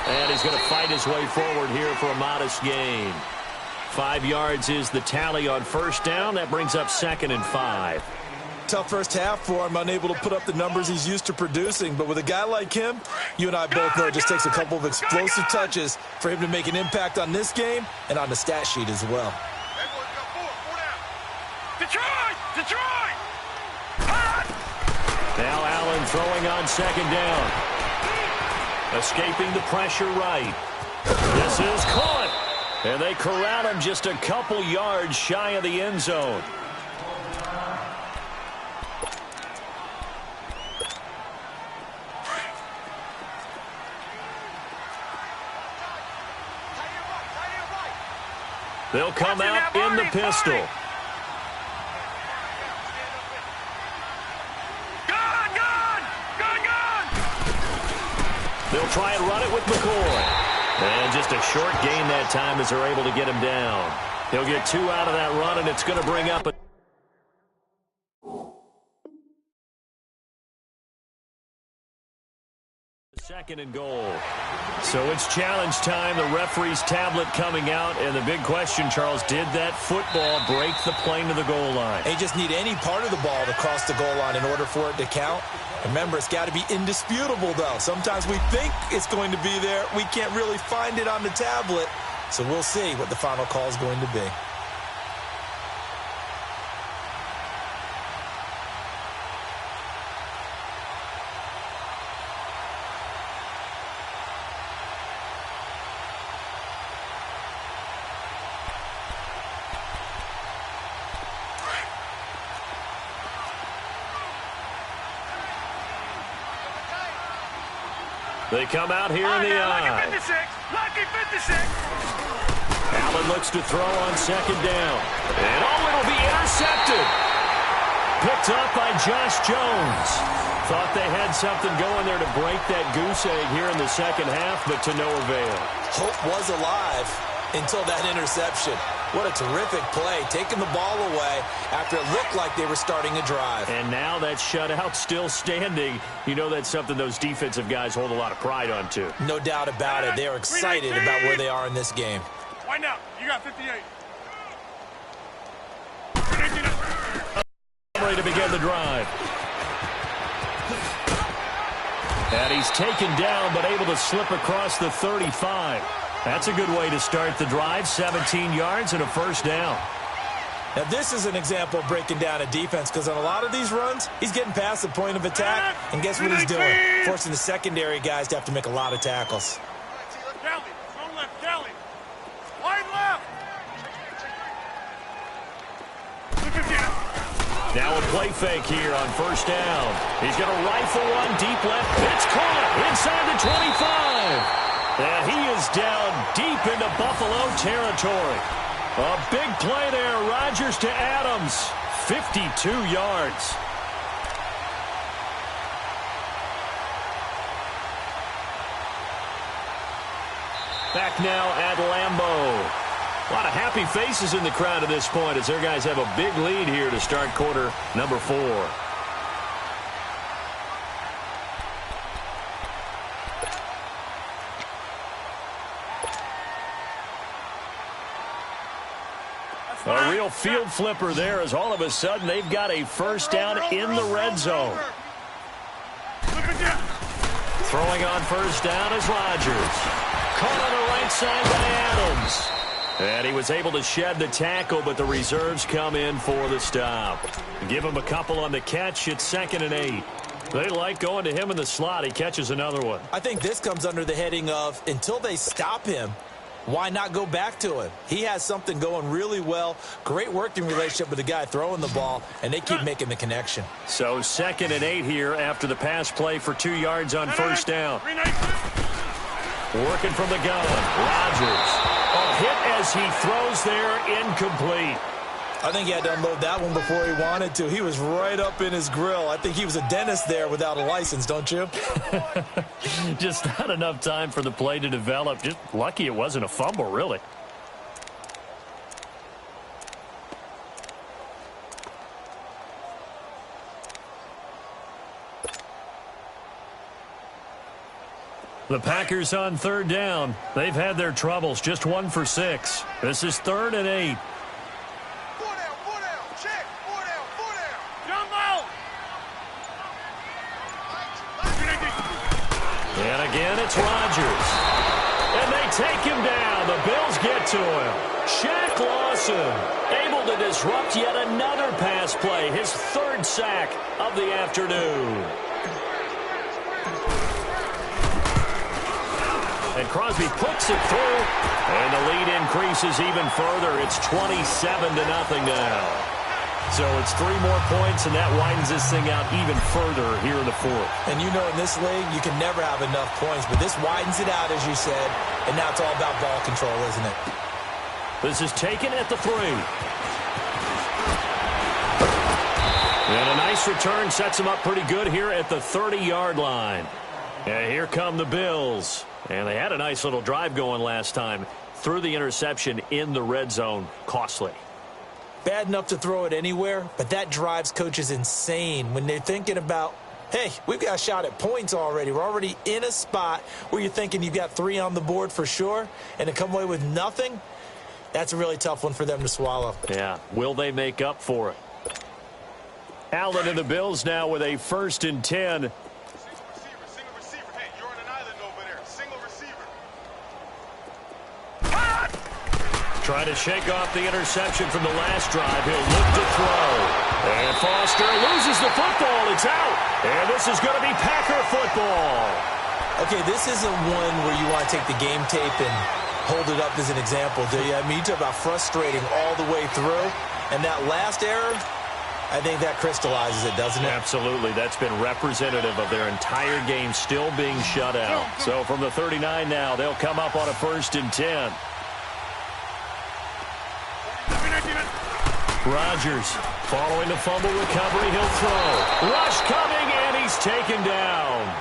And he's going to fight his way forward here for a modest gain. 5 yards is the tally on 1st down. That brings up 2nd and 5.
Tough first half for him, unable to put up the numbers he's used to producing. But with a guy like him, you and I both know it just takes a couple of explosive touches for him to make an impact on this game and on the stat sheet as well.
Detroit! Detroit!
Now Allen throwing on 2nd down. Escaping the pressure right. This is caught. And they corral him just a couple yards shy of the end zone. They'll come out in the pistol. They'll try and run it with McCoy. And just a short gain that time as they're able to get him down. He'll get 2 out of that run, and it's going to bring up a 2nd and goal. So it's challenge time. The referee's tablet coming out. And the big question, Charles, did that football break the plane to the goal line?
They just need any part of the ball to cross the goal line in order for it to count. Remember, it's got to be indisputable, though. Sometimes we think it's going to be there. We can't really find it on the tablet. So we'll see what the final call is going to be.
They come out here in the eye.
Lucky 56! Lucky 56!
Allen looks to throw on 2nd down. And it'll be intercepted. Picked up by Josh Jones. Thought they had something going there to break that goose egg here in the 2nd half, but to no avail.
Hope was alive until that interception. What a terrific play, taking the ball away after it looked like they were starting a drive.
And now that shutout still standing. You know that's something those defensive guys hold a lot of pride on, too.
No doubt about it. They are excited about where they are in this game.
Wind out. You got 58.
Ready to begin the drive. And he's taken down, but able to slip across the 35. That's a good way to start the drive. 17 yards and a 1st down.
Now, this is an example of breaking down a defense because on a lot of these runs, he's getting past the point of attack, and guess what he's doing? Forcing the secondary guys to have to make a lot of tackles.
Kelly, go left, Kelly. Wide left.
Now a play fake here on 1st down. He's going to rifle one deep left. It's caught inside the 25. And he is down deep into Buffalo territory. A big play there. Rodgers to Adams. 52 yards. Back now at Lambeau. A lot of happy faces in the crowd at this point as their guys have a big lead here to start quarter number 4. A real field flipper there as all of a sudden they've got a first down in the red zone. Throwing on first down is Rodgers. Caught on the right side by Adams. And he was able to shed the tackle, but the reserves come in for the stop. Give him a couple on the catch. It's 2nd and 8. They like going to him in the slot. He catches another one.
I think this comes under the heading of until they stop him, why not go back to him? He has something going really well. Great working relationship with the guy throwing the ball, and they keep making the connection.
So 2nd and 8 here after the pass play for 2 yards on first down. Working from the gun. Rodgers. A hit as he throws there, incomplete.
I think he had to unload that one before he wanted to. He was right up in his grill. I think he was a dentist there without a license, don't you?
Just not enough time for the play to develop. Just lucky it wasn't a fumble, really. The Packers on 3rd down. They've had their troubles. Just 1 for 6. This is 3rd and 8. And again, it's Rodgers. And they take him down. The Bills get to him. Shaq Lawson able to disrupt yet another pass play. His 3rd sack of the afternoon. And Crosby puts it through. And the lead increases even further. It's 27-0 now. So it's 3 more points, and that widens this thing out even further here in the 4th.
And you know in this league, you can never have enough points, but this widens it out, as you said, and now it's all about ball control, isn't it?
This is taken at the 3. And a nice return sets him up pretty good here at the 30-yard line. And here come the Bills. And they had a nice little drive going last time. Threw the interception in the red zone. Costly.
Bad enough to throw it anywhere, but that drives coaches insane when they're thinking about, hey, we've got a shot at points already. We're already in a spot where you're thinking you've got 3 on the board for sure, and to come away with nothing, that's a really tough one for them to swallow.
Yeah. Will they make up for it? Allen and the Bills now with a 1st and 10.
Single receiver. Hey, you're on an island over there. Single receiver.
Trying to shake off the interception from the last drive. He'll look to throw. And Foster loses the football. It's out. And this is going to be Packer football.
Okay, this isn't one where you want to take the game tape and hold it up as an example, do you? I mean, you talk about frustrating all the way through. And that last error, I think that crystallizes it, doesn't it?
Absolutely. That's been representative of their entire game still being shut out. So from the 39 now, they'll come up on a 1st and 10. Rodgers following the fumble recovery. He'll throw. Rush coming, and he's taken down.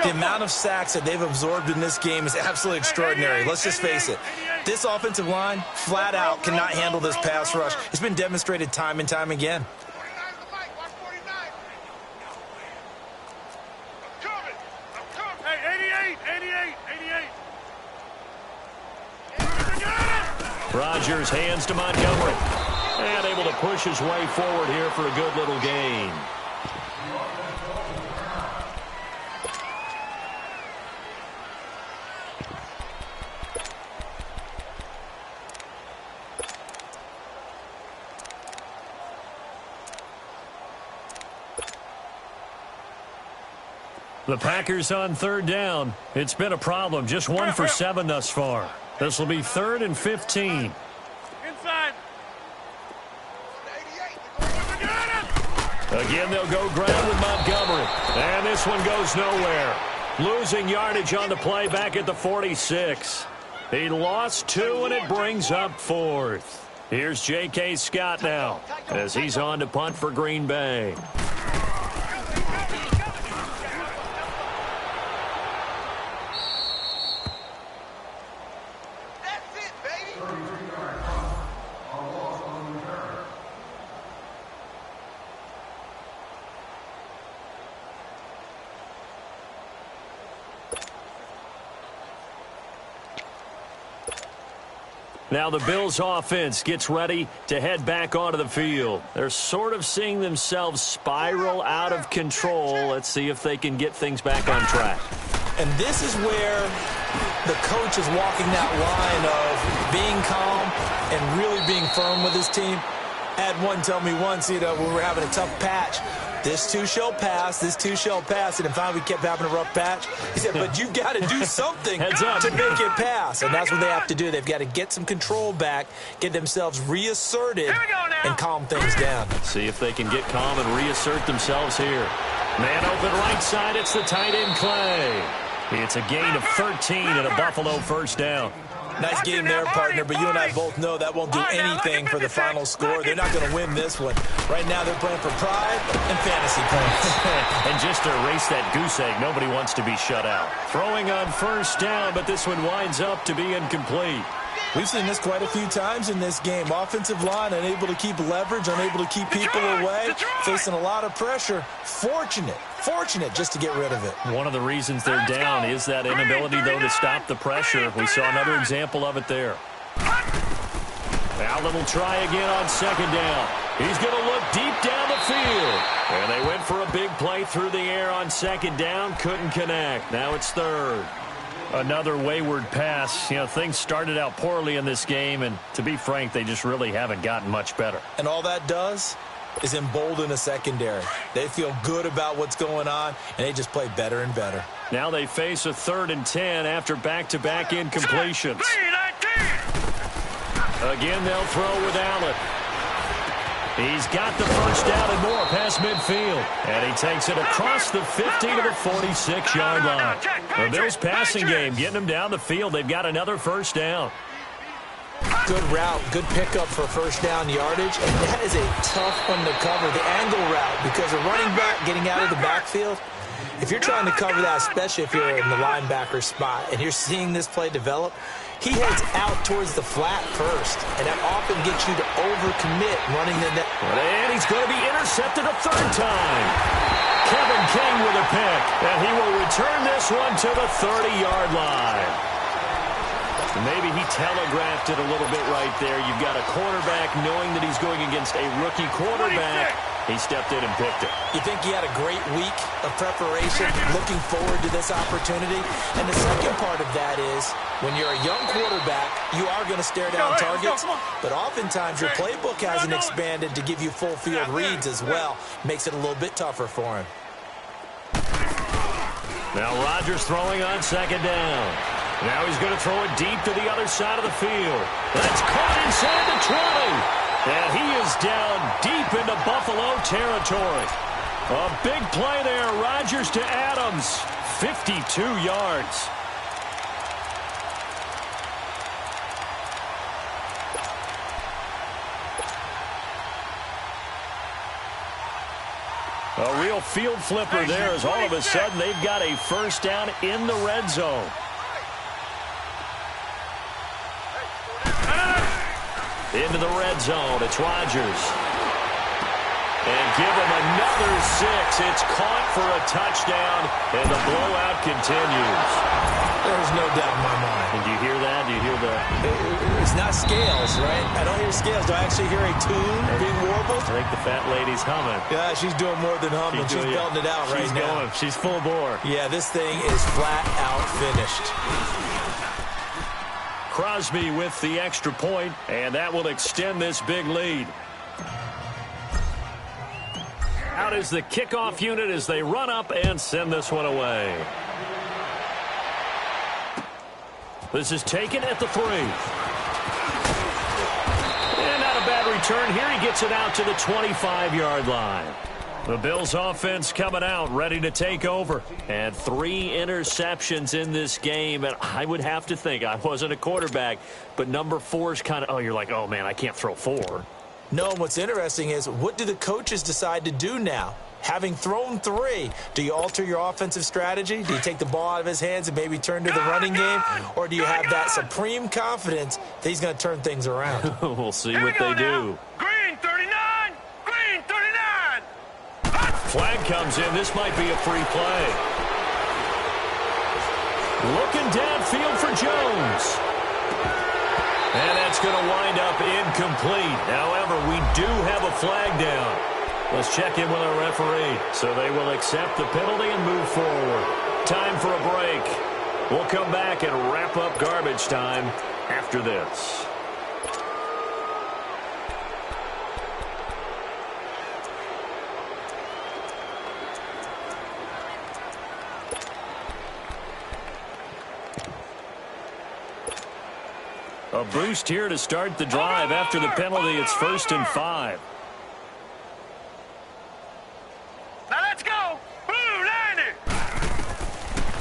The amount of sacks that they've absorbed in this game is absolutely extraordinary. Let's just face it. This offensive line, flat out, cannot handle this pass rush. It's been demonstrated time and time again.
Rodgers hands to Montgomery. And able to push his way forward here for a good little gain. The Packers on 3rd down. It's been a problem. Just 1 for 7 thus far. This will be 3rd and 15.
Inside.
Again, they'll go ground with Montgomery. And this one goes nowhere. Losing yardage on the play back at the 46. He lost 2, and it brings up 4th. Here's J.K. Scott now as he's on to punt for Green Bay. Now the Bills offense gets ready to head back onto the field. They're sort of seeing themselves spiral out of control. Let's see if they can get things back on track.
And this is where the coach is walking that line of being calm and really being firm with his team. I had one tell me once, when we were having a tough patch, this too shall pass, this too shall pass. And finally we kept having a rough patch. He said, but you've got to do something to make it pass. And that's what they have to do. They've got to get some control back, get themselves reasserted, and calm things down.
See if they can get calm and reassert themselves here. Man open right side, it's the tight end Clay. It's a gain of 13 and a Buffalo first down.
Nice game there, partner, but you and I both know that won't do anything for the final score. They're not going to win this one. Right now they're playing for pride and fantasy points.
And just to erase that goose egg, nobody wants to be shut out. Throwing on first down, but this one winds up to be incomplete.
We've seen this quite a few times in this game. Offensive line unable to keep leverage, unable to keep people away, facing a lot of pressure. Fortunate just to get rid of it.
One of the reasons they're down is that inability, though, to stop the pressure. We saw another example of it there. Allen will try again on second down. He's going to look deep down the field. And they went for a big play through the air on second down. Couldn't connect. Now it's third. Another wayward pass. Things started out poorly in this game, and to be frank, they just really haven't gotten much better.
And all that does is embolden a secondary. They feel good about what's going on, and they just play better and better.
Now they face a 3rd and 10 after back-to-back incompletions. Again, they'll throw with Allen. He's got the first down and more past midfield. And he takes it across the 50 to the 46-yard line. The Bills passing game getting them down the field. They've got another first down.
Good route, good pickup for first down yardage. And that is a tough one to cover, the angle route, because a running back getting out of the backfield, if you're trying to cover that, especially if you're in the linebacker spot, and you're seeing this play develop, he heads out towards the flat first, and that often gets you to overcommit running the net.
And he's going to be intercepted a 3rd time. Kevin King with a pick, and he will return this one to the 30-yard line. Maybe he telegraphed it a little bit right there. You've got a quarterback knowing that he's going against a rookie quarterback. He stepped in and picked it.
You think he had a great week of preparation, looking forward to this opportunity? And the second part of that is, when you're a young quarterback, you are going to stare down targets, but oftentimes your playbook hasn't expanded to give you full field reads as well. Makes it a little bit tougher for him.
Now Rodgers throwing on second down. Now he's going to throw it deep to the other side of the field. That's caught inside the 20. And he is down deep into Buffalo territory. A big play there. Rodgers to Adams. 52 yards. A real field flipper there as all of a sudden they've got a first down in the red zone. Into the red zone, it's Rodgers. And give him another 6. It's caught for a touchdown, and the blowout continues.
There's no doubt in my mind.
And do you hear that? Do you hear the...
It's not scales, right? I don't hear scales. Do I actually hear a tune being warbled?
I think the fat lady's humming.
Yeah, she's doing more than humming. She's belting it out right now.
She's full bore.
Yeah, this thing is flat out finished.
Crosby with the extra point, and that will extend this big lead. Out is the kickoff unit as they run up and send this one away. This is taken at the 3. And not a bad return here. He gets it out to the 25-yard line. The Bills offense coming out, ready to take over. And 3 interceptions in this game. And I would have to think, I wasn't a quarterback, but number 4 is kind of, you're like, oh, man, I can't throw 4.
No, and what's interesting is, what do the coaches decide to do now? Having thrown 3, do you alter your offensive strategy? Do you take the ball out of his hands and maybe turn to the running game? Or do you have that supreme confidence that he's going to turn things around?
We'll see what they do.
Green 39! Green 39!
Flag comes in. This might be a free play. Looking downfield for Jones. And that's going to wind up incomplete. However, we do have a flag down. Let's check in with our referee. So they will accept the penalty and move forward. Time for a break. We'll come back and wrap up garbage time after this. A boost here to start the drive. After the penalty, it's 1st and 5.
Now let's go. Blue 90.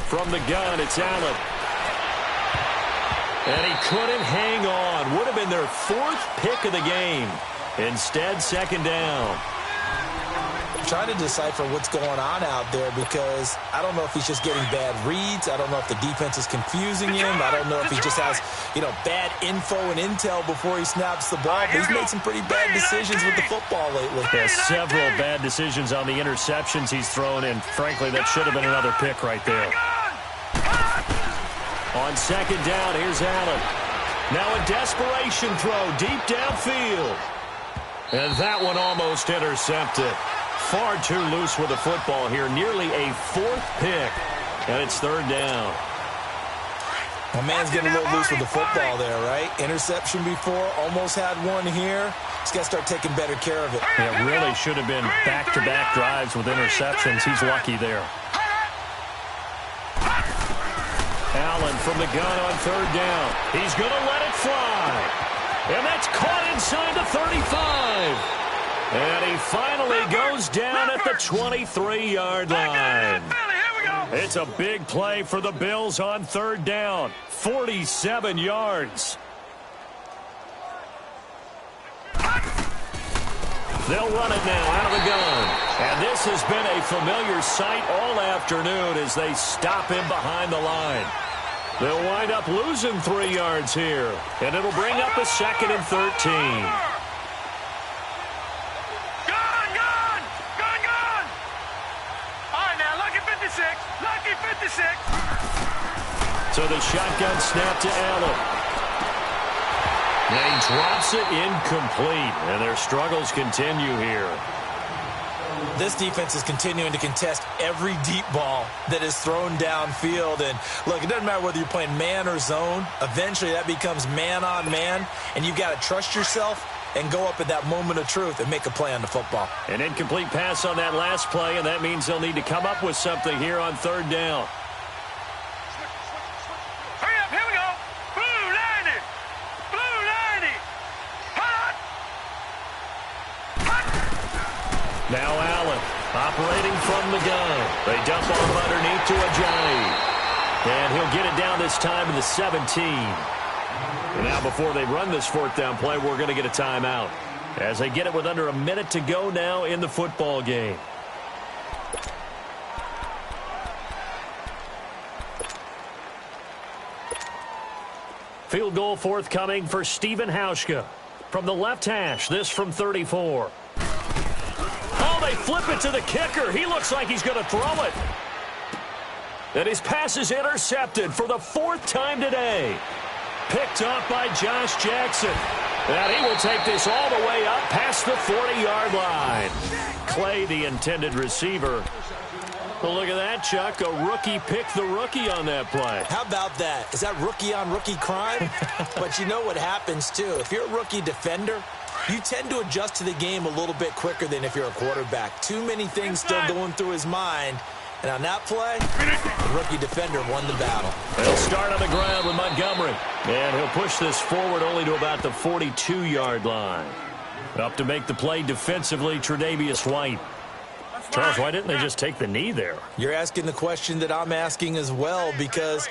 From the gun, it's Allen. And he couldn't hang on. Would have been their 4th pick of the game. Instead, 2nd down.
I'm trying to decipher what's going on out there because I don't know if he's just getting bad reads. I don't know if the defense is confusing him. I don't know if he just has, bad info and intel before he snaps the ball. But he's made some pretty bad decisions with the football lately.
There's several bad decisions on the interceptions he's thrown, and frankly, that should have been another pick right there. On 2nd down, here's Allen. Now a desperation throw deep downfield. And that one almost intercepted. Far too loose with the football here. Nearly a 4th pick. And it's 3rd down.
My man's getting a little loose with the football there, right? Interception before, almost had one here. He's got to start taking better care of it.
It really should have been back-to-back drives with interceptions. He's lucky there. Allen from the gun on 3rd down. He's going to let it fly. And that's caught inside the 35. And he finally goes down at the 23-yard line. It's a big play for the Bills on 3rd down. 47 yards. They'll run it now out of the gun. And this has been a familiar sight all afternoon as they stop him behind the line. They'll wind up losing 3 yards here. And it'll bring up a 2nd and 13.
Lucky 56.
So the shotgun snap to Allen. And he drops it incomplete. And their struggles continue here.
This defense is continuing to contest every deep ball that is thrown downfield. And look, it doesn't matter whether you're playing man or zone. Eventually that becomes man on man. And you've got to trust yourself and go up at that moment of truth and make a play on the football.
An incomplete pass on that last play, and that means they'll need to come up with something here on 3rd down.
Hurry up, here we go. Blue 90. Blue 90. Hot.
Now Allen operating from the gun. They dump off underneath to Ajani. And he'll get it down this time to the 17. And now before they run this 4th down play, we're going to get a timeout. As they get it with under a minute to go now in the football game. Field goal forthcoming for Stephen Hauschka. From the left hash, this from 34. Oh, they flip it to the kicker. He looks like he's going to throw it. And his pass is intercepted for the 4th time today. Picked up by Josh Jackson. And he will take this all the way up past the 40-yard line. Clay, the intended receiver. Well, look at that, Chuck. A rookie picked the rookie on that play.
How about that? Is that rookie-on-rookie crime? But you know what happens, too. If you're a rookie defender, you tend to adjust to the game a little bit quicker than if you're a quarterback. Too many things still going through his mind. And on that play, the rookie defender won the battle.
They'll start on the ground with Montgomery. And he'll push this forward only to about the 42-yard line. Up to make the play defensively, Tre'Davious White. Charles, why didn't they just take the knee there?
You're asking the question that I'm asking as well, because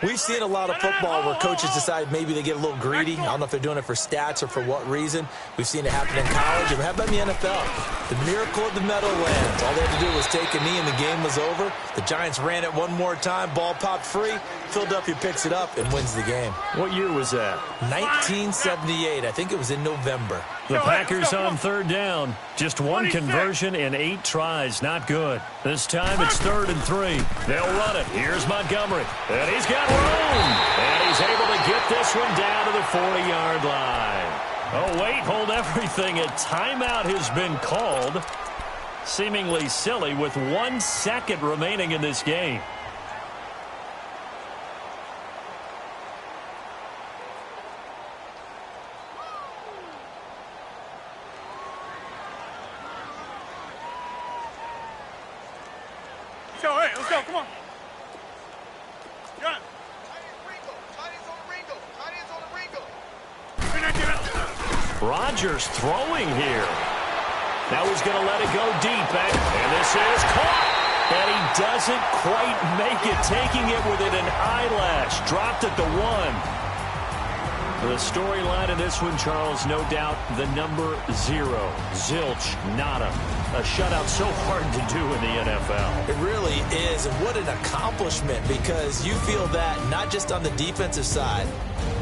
we've seen a lot of football where coaches decide maybe they get a little greedy. I don't know if they're doing it for stats or for what reason. We've seen it happen in college. How about in the NFL? The miracle of the Meadowlands. All they had to do was take a knee and the game was over. The Giants ran it one more time. Ball popped free. Philadelphia picks it up and wins the game.
What year was that?
1978. I think it was in November.
The Packers on third down. Just one conversion in 8 tries. Not good. This time it's 3rd and 3. They'll run it. Here's Montgomery. And he's got room. And he's able to get this one down to the 40-yard line. Oh, wait. Hold everything. A timeout has been called. Seemingly silly with 1 second remaining in this game.
So, hey, let's go. Come on. Got it.
Rodgers throwing here. Now he's going to let it go deep. And this is caught. And he doesn't quite make it. Taking it within an eyelash. Dropped at the 1. The storyline in this one, Charles, no doubt the number 0. Zilch, nada. A shutout so hard to do in the NFL.
It really is, and what an accomplishment, because you feel that not just on the defensive side,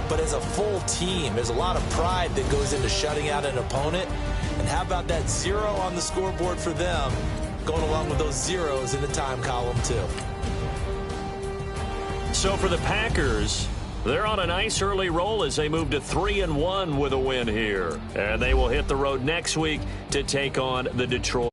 but as a full team. There's a lot of pride that goes into shutting out an opponent. And how about that 0 on the scoreboard for them, going along with those zeros in the time column, too.
So for the Packers, they're on a nice early roll as they move to 3-1 with a win here. And they will hit the road next week to take on the Detroit.